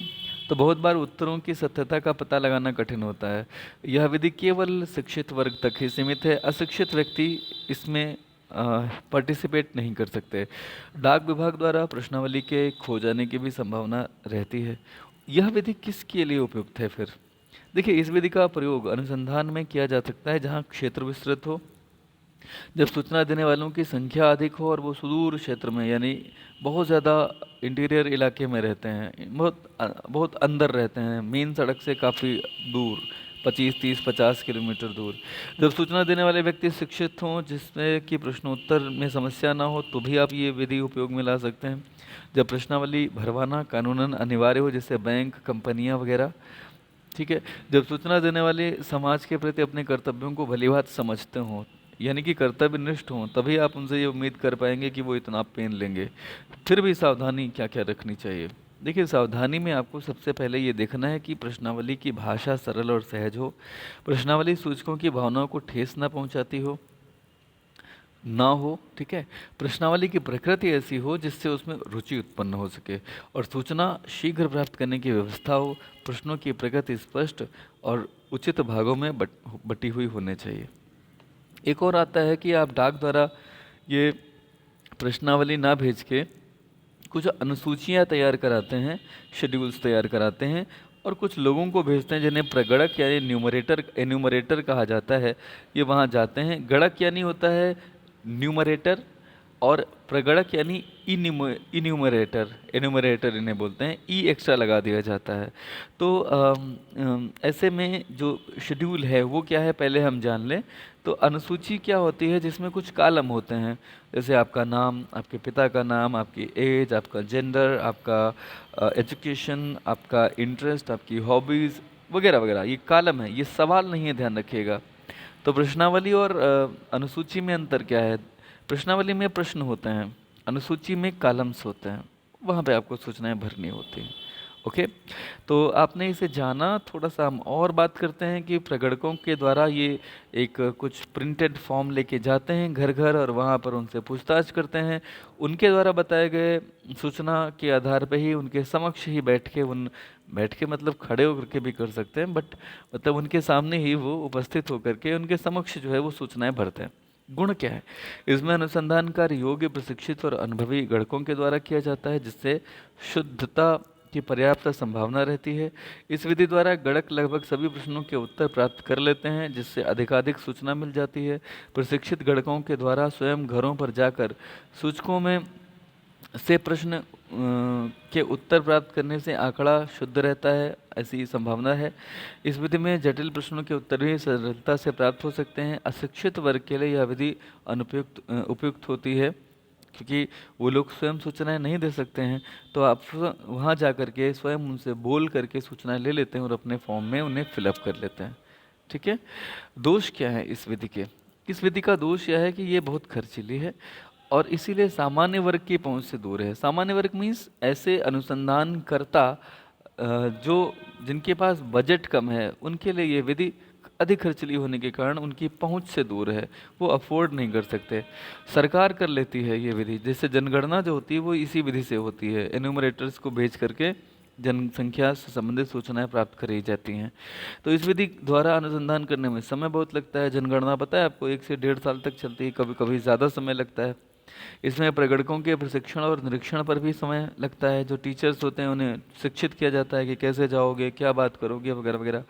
तो बहुत बार उत्तरों की सत्यता का पता लगाना कठिन होता है। यह विधि केवल शिक्षित वर्ग तक ही सीमित है, अशिक्षित व्यक्ति इसमें पार्टिसिपेट नहीं कर सकते। डाक विभाग द्वारा प्रश्नावली के खो जाने की भी संभावना रहती है। यह विधि किसके लिए उपयुक्त है फिर? देखिए, इस विधि का प्रयोग अनुसंधान में किया जा सकता है जहाँ क्षेत्र विस्तृत हो, जब सूचना देने वालों की संख्या अधिक हो और वो सुदूर क्षेत्र में, यानी बहुत ज़्यादा इंटीरियर इलाके में रहते हैं, बहुत अंदर रहते हैं, मेन सड़क से काफ़ी दूर, 25, 30, 50 किलोमीटर दूर। जब सूचना देने वाले व्यक्ति शिक्षित हों, जिसमें कि प्रश्नोत्तर में समस्या ना हो, तो भी आप ये विधि उपयोग में ला सकते हैं। जब प्रश्नावली भरवाना कानूनन अनिवार्य हो, जैसे बैंक, कंपनियां वगैरह। ठीक है, जब सूचना देने वाले समाज के प्रति अपने कर्तव्यों को भलीभांति समझते हों, यानी कि कर्तव्यनिष्ठ हों, तभी आप उनसे ये उम्मीद कर पाएंगे कि वो इतना पेन लेंगे। फिर भी सावधानी क्या क्या रखनी चाहिए? देखिए, सावधानी में आपको सबसे पहले ये देखना है कि प्रश्नावली की भाषा सरल और सहज हो, प्रश्नावली सूचकों की भावनाओं को ठेस न पहुंचाती हो ना हो। ठीक है, प्रश्नावली की प्रकृति ऐसी हो जिससे उसमें रुचि उत्पन्न हो सके और सूचना शीघ्र प्राप्त करने की व्यवस्था हो। प्रश्नों की प्रकृति स्पष्ट और उचित भागों में बटी हुई होनी चाहिए। एक और आता है कि आप डाक द्वारा ये प्रश्नावली ना भेज के कुछ अनुसूचियाँ तैयार कराते हैं, शेड्यूल्स तैयार कराते हैं और कुछ लोगों को भेजते हैं जिन्हें प्रगणक यानी एन्यूमरेटर कहा जाता है। ये वहाँ जाते हैं। गणक यानी होता है न्यूमरेटर और प्रगणक यानी एन्यूमरेटर इन्हें बोलते हैं। ई एक्स्ट्रा लगा दिया जाता है। तो ऐसे में जो शेड्यूल है वो क्या है पहले हम जान लें। तो अनुसूची क्या होती है? जिसमें कुछ कालम होते हैं, जैसे आपका नाम, आपके पिता का नाम, आपकी एज, आपका जेंडर, आपका एजुकेशन, आपका इंटरेस्ट, आपकी हॉबीज़ वगैरह वगैरह। ये कालम है, ये सवाल नहीं है, ध्यान रखिएगा। तो प्रश्नावली और अनुसूची में अंतर क्या है? प्रश्नावली में प्रश्न होते हैं, अनुसूची में कॉलम्स होते हैं, वहाँ पे आपको सूचनाएं भरनी होती हैं। ओके, तो आपने इसे जाना। थोड़ा सा हम और बात करते हैं कि प्रगणकों के द्वारा ये एक कुछ प्रिंटेड फॉर्म लेके जाते हैं घर घर और वहाँ पर उनसे पूछताछ करते हैं। उनके द्वारा बताए गए सूचना के आधार पे ही उनके समक्ष ही बैठ के मतलब खड़े होकर के भी कर सकते हैं, बट मतलब उनके सामने ही वो उपस्थित होकर के उनके समक्ष जो है वो सूचनाएं भरते हैं। गुण क्या है? इसमें अनुसंधान कार्य योग्य, प्रशिक्षित और अनुभवी गणकों के द्वारा किया जाता है, जिससे शुद्धता की पर्याप्त संभावना रहती है। इस विधि द्वारा गणक लगभग सभी प्रश्नों के उत्तर प्राप्त कर लेते हैं, जिससे अधिकाधिक सूचना मिल जाती है। प्रशिक्षित गणकों के द्वारा स्वयं घरों पर जाकर सूचकों में से प्रश्न के उत्तर प्राप्त करने से आंकड़ा शुद्ध रहता है, ऐसी संभावना है। इस विधि में जटिल प्रश्नों के उत्तर भी सरलता से प्राप्त हो सकते हैं। अशिक्षित वर्ग के लिए यह विधि उपयुक्त होती है, क्योंकि वो लोग स्वयं सूचनाएं नहीं दे सकते हैं, तो आप वहाँ जा कर के स्वयं उनसे बोल करके सूचनाएं ले लेते हैं और अपने फॉर्म में उन्हें फिलअप कर लेते हैं। ठीक है, दोष क्या है इस विधि के? इस विधि का दोष यह है कि ये बहुत खर्चीली है और इसीलिए सामान्य वर्ग की पहुंच से दूर है। सामान्य वर्ग मीन्स ऐसे अनुसंधानकर्ता जो जिनके पास बजट कम है, उनके लिए ये विधि अधिक खर्चीली होने के कारण उनकी पहुंच से दूर है, वो अफोर्ड नहीं कर सकते। सरकार कर लेती है ये विधि, जैसे जनगणना जो होती है वो इसी विधि से होती है, एन्यूमरेटर्स को भेज करके जनसंख्या से संबंधित सूचनाएं प्राप्त करी जाती हैं। तो इस विधि द्वारा अनुसंधान करने में समय बहुत लगता है। जनगणना पता है आपको 1 से 1.5 साल तक चलती है, कभी कभी ज़्यादा समय लगता है। इसमें प्रगणकों के प्रशिक्षण और निरीक्षण पर भी समय लगता है। जो टीचर्स होते हैं उन्हें शिक्षित किया जाता है कि कैसे जाओगे, क्या बात करोगे, वगैरह वगैरह।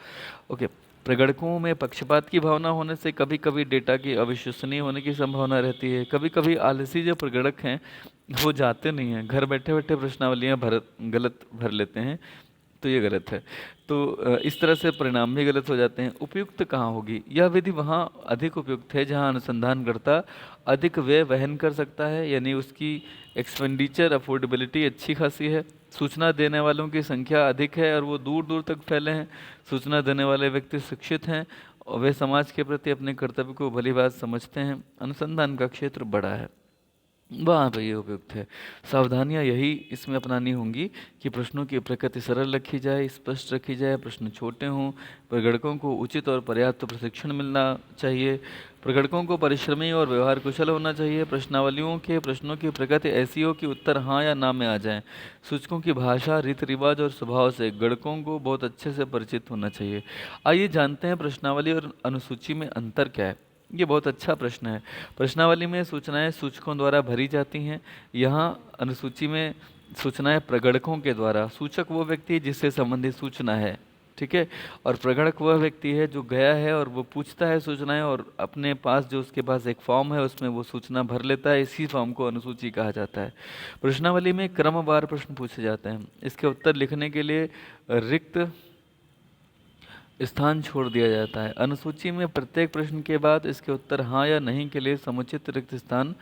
ओके। प्रगणकों में पक्षपात की भावना होने से कभी कभी डेटा की अविश्वसनीय होने की संभावना रहती है। कभी कभी आलसी जो प्रगणक हैं वो जाते नहीं हैं, घर बैठे बैठे प्रश्नावलियाँ गलत भर लेते हैं, तो ये गलत है। तो इस तरह से परिणाम भी गलत हो जाते हैं। उपयुक्त कहाँ होगी? यह विधि वहाँ अधिक उपयुक्त है जहाँ अनुसंधानकर्ता अधिक व्यय वहन कर सकता है, यानी उसकी एक्सपेंडिचर अफोर्डेबिलिटी अच्छी खासी है। सूचना देने वालों की संख्या अधिक है और वो दूर दूर तक फैले हैं। सूचना देने वाले व्यक्ति शिक्षित हैं और वे समाज के प्रति अपने कर्तव्य को भली बात समझते हैं। अनुसंधान का क्षेत्र बड़ा है, वहाँ पे ये उपयुक्त है। सावधानियाँ यही इसमें अपनानी होंगी कि प्रश्नों की प्रकृति सरल रखी जाए, स्पष्ट रखी जाए, प्रश्न छोटे हों, प्रगणकों को उचित और पर्याप्त प्रशिक्षण मिलना चाहिए, प्रगणकों को परिश्रमी और व्यवहार कुशल होना चाहिए, प्रश्नावलियों के प्रश्नों की प्रकृति ऐसी हो कि उत्तर हाँ या ना में आ जाएं, सूचकों की भाषा, रीति रिवाज और स्वभाव से गणकों को बहुत अच्छे से परिचित होना चाहिए। आइए जानते हैं प्रश्नावली और अनुसूची में अंतर क्या है। ये बहुत अच्छा प्रश्न है। प्रश्नावली में सूचनाएं सूचकों द्वारा भरी जाती हैं, यहाँ अनुसूची में सूचनाएं प्रगणकों के द्वारा। सूचक वो व्यक्ति जिससे संबंधित सूचना है, ठीक है, और प्रगणक वह व्यक्ति है जो गया है और वो पूछता है सूचनाएं और अपने पास जो उसके पास एक फॉर्म है उसमें वो सूचना भर लेता है। इसी फॉर्म को अनुसूची कहा जाता है। प्रश्नावली में क्रमवार प्रश्न पूछे जाते हैं। इसके उत्तर लिखने के लिए रिक्त स्थान छोड़ दिया जाता है। अनुसूची में प्रत्येक प्रश्न के बाद इसके उत्तर हाँ या नहीं के लिए समुचित रिक्त स्थान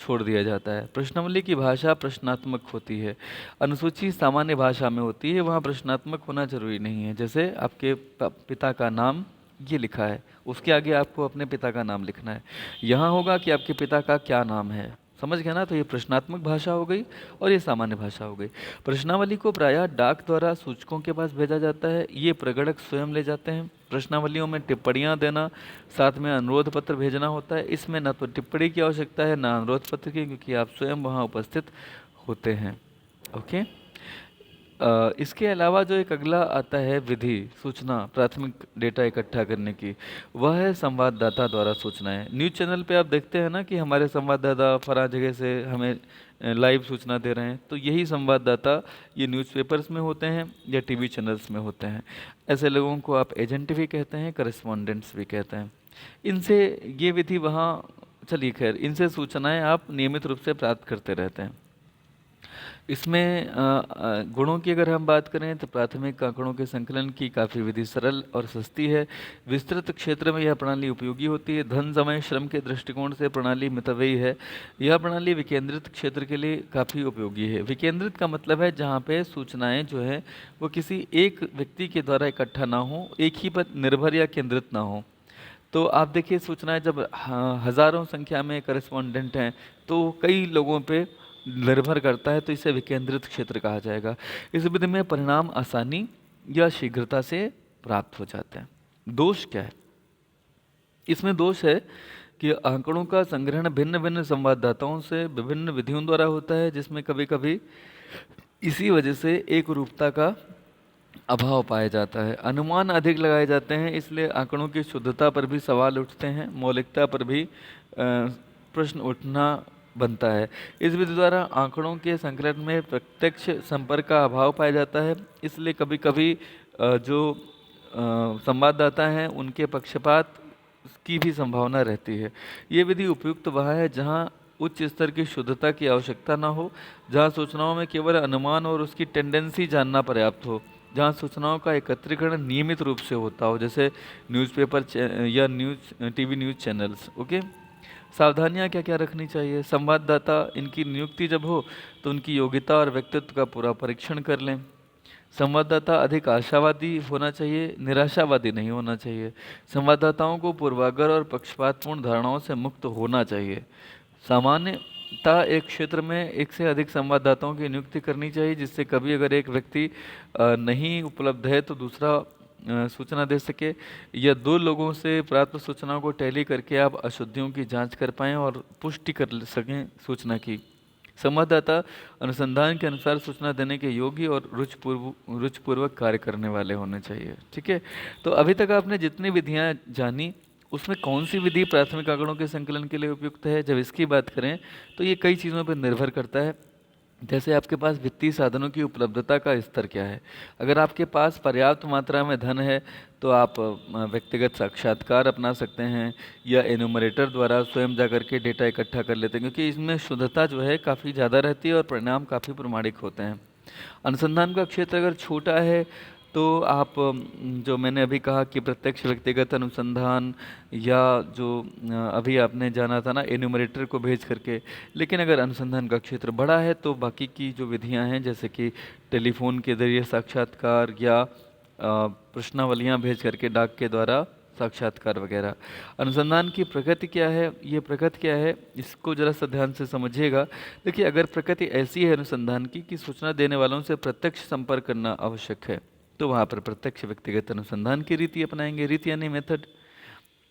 छोड़ दिया जाता है। प्रश्नावली की भाषा प्रश्नात्मक होती है। अनुसूची सामान्य भाषा में होती है, वहाँ प्रश्नात्मक होना जरूरी नहीं है। जैसे आपके पिता का नाम ये लिखा है, उसके आगे आपको अपने पिता का नाम लिखना है। यहाँ होगा कि आपके पिता का क्या नाम है, समझ गया ना? तो ये प्रश्नात्मक भाषा हो गई और ये सामान्य भाषा हो गई। प्रश्नावली को प्रायः डाक द्वारा सूचकों के पास भेजा जाता है, ये प्रगणक स्वयं ले जाते हैं। प्रश्नावलियों में टिप्पणियां देना, साथ में अनुरोध पत्र भेजना होता है। इसमें न तो टिप्पणी की आवश्यकता है न अनुरोध पत्र की, क्योंकि आप स्वयं वहाँ उपस्थित होते हैं। ओके। इसके अलावा जो एक अगला आता है विधि सूचना प्राथमिक डेटा इकट्ठा करने की, वह है संवाददाता द्वारा सूचनाएं। न्यूज़ चैनल पे आप देखते हैं ना कि हमारे संवाददाता फला जगह से हमें लाइव सूचना दे रहे हैं, तो यही संवाददाता ये न्यूज़पेपर्स में होते हैं या टीवी चैनल्स में होते हैं। ऐसे लोगों को आप एजेंट भी कहते हैं, करस्पॉन्डेंट्स भी कहते हैं। इनसे ये विधि वहाँ, चलिए खैर, इनसे सूचनाएँ आप नियमित रूप से प्राप्त करते रहते हैं। इसमें गुणों की अगर हम बात करें तो प्राथमिक आंकड़ों के संकलन की काफ़ी विधि सरल और सस्ती है। विस्तृत क्षेत्र में यह प्रणाली उपयोगी होती है। धन समय श्रम के दृष्टिकोण से प्रणाली मितव्ययी है। यह प्रणाली विकेंद्रित क्षेत्र के लिए काफ़ी उपयोगी है। विकेंद्रित का मतलब है जहाँ पे सूचनाएं जो है वो किसी एक व्यक्ति के द्वारा इकट्ठा ना हो, एक ही पर निर्भर या केंद्रित ना हो। तो आप देखिए सूचनाएं जब हज़ारों संख्या में करस्पॉन्डेंट हैं तो कई लोगों पे निर्भर करता है, तो इसे विकेंद्रित क्षेत्र कहा जाएगा। इस विधि में परिणाम आसानी या शीघ्रता से प्राप्त हो जाते हैं। दोष क्या है? इसमें दोष है कि आंकड़ों का संग्रहण भिन्न भिन्न संवाददाताओं से विभिन्न विधियों द्वारा होता है, जिसमें कभी कभी इसी वजह से एक रूपता का अभाव पाया जाता है। अनुमान अधिक लगाए जाते हैं, इसलिए आंकड़ों की शुद्धता पर भी सवाल उठते हैं, मौलिकता पर भी प्रश्न उठना बनता है। इस विधि द्वारा आंकड़ों के संकलन में प्रत्यक्ष संपर्क का अभाव पाया जाता है, इसलिए कभी कभी जो संवाददाता हैं उनके पक्षपात की भी संभावना रहती है। ये विधि उपयुक्त वहाँ है जहाँ उच्च स्तर की शुद्धता की आवश्यकता न हो, जहाँ सूचनाओं में केवल अनुमान और उसकी टेंडेंसी जानना पर्याप्त हो, जहाँ सूचनाओं का एकत्रीकरण नियमित रूप से होता हो, जैसे न्यूज़पेपर या टीवी न्यूज़ चैनल्स। ओके। सावधानियाँ क्या क्या रखनी चाहिए? संवाददाता इनकी नियुक्ति जब हो तो उनकी योग्यता और व्यक्तित्व का पूरा परीक्षण कर लें। संवाददाता अधिक आशावादी होना चाहिए, निराशावादी नहीं होना चाहिए। संवाददाताओं को पूर्वाग्रह और पक्षपातपूर्ण धारणाओं से मुक्त होना चाहिए। सामान्यतः एक क्षेत्र में एक से अधिक संवाददाताओं की नियुक्ति करनी चाहिए, जिससे कभी अगर एक व्यक्ति नहीं उपलब्ध है तो दूसरा सूचना दे सके, या दो लोगों से प्राप्त सूचनाओं को टैली करके आप अशुद्धियों की जांच कर पाएँ और पुष्टि कर सकें सूचना की। संवाददाता अनुसंधान के अनुसार सूचना देने के योग्य और रुचिपूर्वक कार्य करने वाले होने चाहिए। ठीक है, तो अभी तक आपने जितनी विधियां जानी, उसमें कौन सी विधि प्राथमिक आंकड़ों के संकलन के लिए उपयुक्त है? जब इसकी बात करें तो ये कई चीज़ों पर निर्भर करता है। जैसे आपके पास वित्तीय साधनों की उपलब्धता का स्तर क्या है। अगर आपके पास पर्याप्त मात्रा में धन है तो आप व्यक्तिगत साक्षात्कार अपना सकते हैं, या एनुमरेटर द्वारा स्वयं जाकर के डेटा इकट्ठा कर लेते हैं, क्योंकि इसमें शुद्धता जो है काफ़ी ज़्यादा रहती है और परिणाम काफ़ी प्रामाणिक होते हैं। अनुसंधान का क्षेत्र अगर छोटा है तो आप जो मैंने अभी कहा कि प्रत्यक्ष व्यक्तिगत अनुसंधान, या जो अभी आपने जाना था ना एन्यूमरेटर को भेज करके। लेकिन अगर अनुसंधान का क्षेत्र बड़ा है तो बाकी की जो विधियां हैं, जैसे कि टेलीफोन के जरिए साक्षात्कार, या प्रश्नावलियां भेज करके डाक के द्वारा साक्षात्कार वगैरह। अनुसंधान की प्रकृति क्या है, ये प्रकृति क्या है, इसको जरा सा ध्यान से समझिएगा। देखिए, अगर प्रकृति ऐसी है अनुसंधान की कि सूचना देने वालों से प्रत्यक्ष संपर्क करना आवश्यक है, तो वहाँ पर प्रत्यक्ष व्यक्तिगत अनुसंधान की रीति अपनाएंगे, रीति यानी मेथड।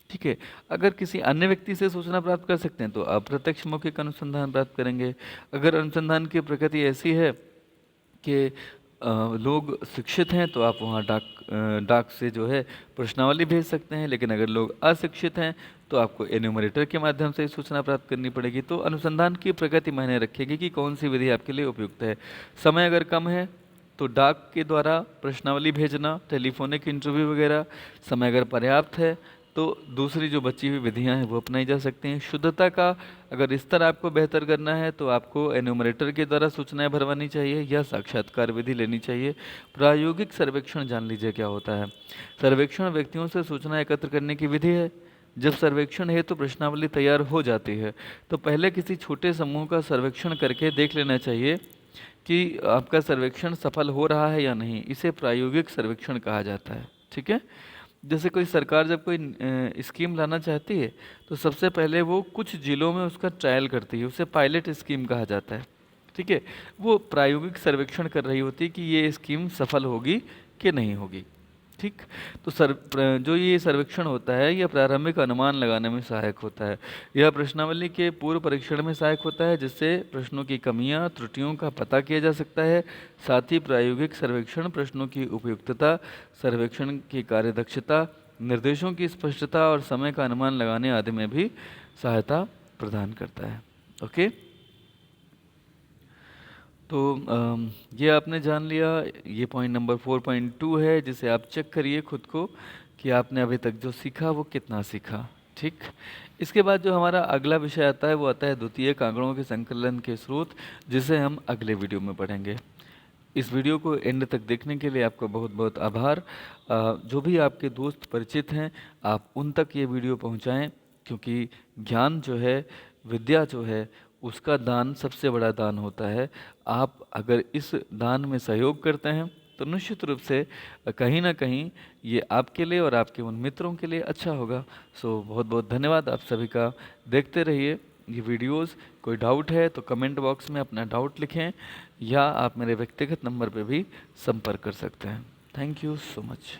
ठीक है, अगर किसी अन्य व्यक्ति से सूचना प्राप्त कर सकते हैं तो अप्रत्यक्ष मौखिक अनुसंधान प्राप्त करेंगे। अगर अनुसंधान की प्रकृति ऐसी है कि लोग शिक्षित हैं तो आप वहाँ डाक से जो है प्रश्नावली भेज सकते हैं। लेकिन अगर लोग अशिक्षित हैं तो आपको एन्यूमरेटर के माध्यम से सूचना प्राप्त करनी पड़ेगी। तो अनुसंधान की प्रकृति मायने रखेगी कि कौन सी विधि आपके लिए उपयुक्त है। समय अगर कम है तो डाक के द्वारा प्रश्नावली भेजना, टेलीफोनिक इंटरव्यू वगैरह। समय अगर पर्याप्त है तो दूसरी जो बची हुई विधियां हैं वो अपनाई जा सकती हैं। शुद्धता का अगर स्तर आपको बेहतर करना है तो आपको एन्यूमरेटर के द्वारा सूचनाएं भरवानी चाहिए या साक्षात्कार विधि लेनी चाहिए। प्रायोगिक सर्वेक्षण जान लीजिए क्या होता है। सर्वेक्षण व्यक्तियों से सूचना एकत्र करने की विधि है। जब सर्वेक्षण है तो प्रश्नावली तैयार हो जाती है, तो पहले किसी छोटे समूह का सर्वेक्षण करके देख लेना चाहिए कि आपका सर्वेक्षण सफल हो रहा है या नहीं। इसे प्रायोगिक सर्वेक्षण कहा जाता है। ठीक है, जैसे कोई सरकार जब कोई स्कीम लाना चाहती है तो सबसे पहले वो कुछ जिलों में उसका ट्रायल करती है, उसे पायलट स्कीम कहा जाता है। ठीक है, वो प्रायोगिक सर्वेक्षण कर रही होती है कि ये स्कीम सफल होगी कि नहीं होगी। ठीक, तो जो ये सर्वेक्षण होता है यह प्रारंभिक अनुमान लगाने में सहायक होता है। यह प्रश्नावली के पूर्व परीक्षण में सहायक होता है, जिससे प्रश्नों की कमियां त्रुटियों का पता किया जा सकता है। साथ ही प्रायोगिक सर्वेक्षण प्रश्नों की उपयुक्तता, सर्वेक्षण की कार्यदक्षता, निर्देशों की स्पष्टता और समय का अनुमान लगाने आदि में भी सहायता प्रदान करता है। ओके, तो ये आपने जान लिया। ये पॉइंट नंबर 4.2 है, जिसे आप चेक करिए खुद को कि आपने अभी तक जो सीखा वो कितना सीखा। ठीक, इसके बाद जो हमारा अगला विषय आता है वो आता है द्वितीयक आंकड़ों के संकलन के स्रोत, जिसे हम अगले वीडियो में पढ़ेंगे। इस वीडियो को एंड तक देखने के लिए आपका बहुत बहुत आभार। जो भी आपके दोस्त परिचित हैं आप उन तक ये वीडियो पहुंचाएं, क्योंकि ज्ञान जो है, विद्या जो है, उसका दान सबसे बड़ा दान होता है। आप अगर इस दान में सहयोग करते हैं तो निश्चित रूप से कहीं ना कहीं ये आपके लिए और आपके उन मित्रों के लिए अच्छा होगा। सो बहुत बहुत धन्यवाद आप सभी का। देखते रहिए ये वीडियोस। कोई डाउट है तो कमेंट बॉक्स में अपना डाउट लिखें, या आप मेरे व्यक्तिगत नंबर पे भी संपर्क कर सकते हैं। Thank you so much.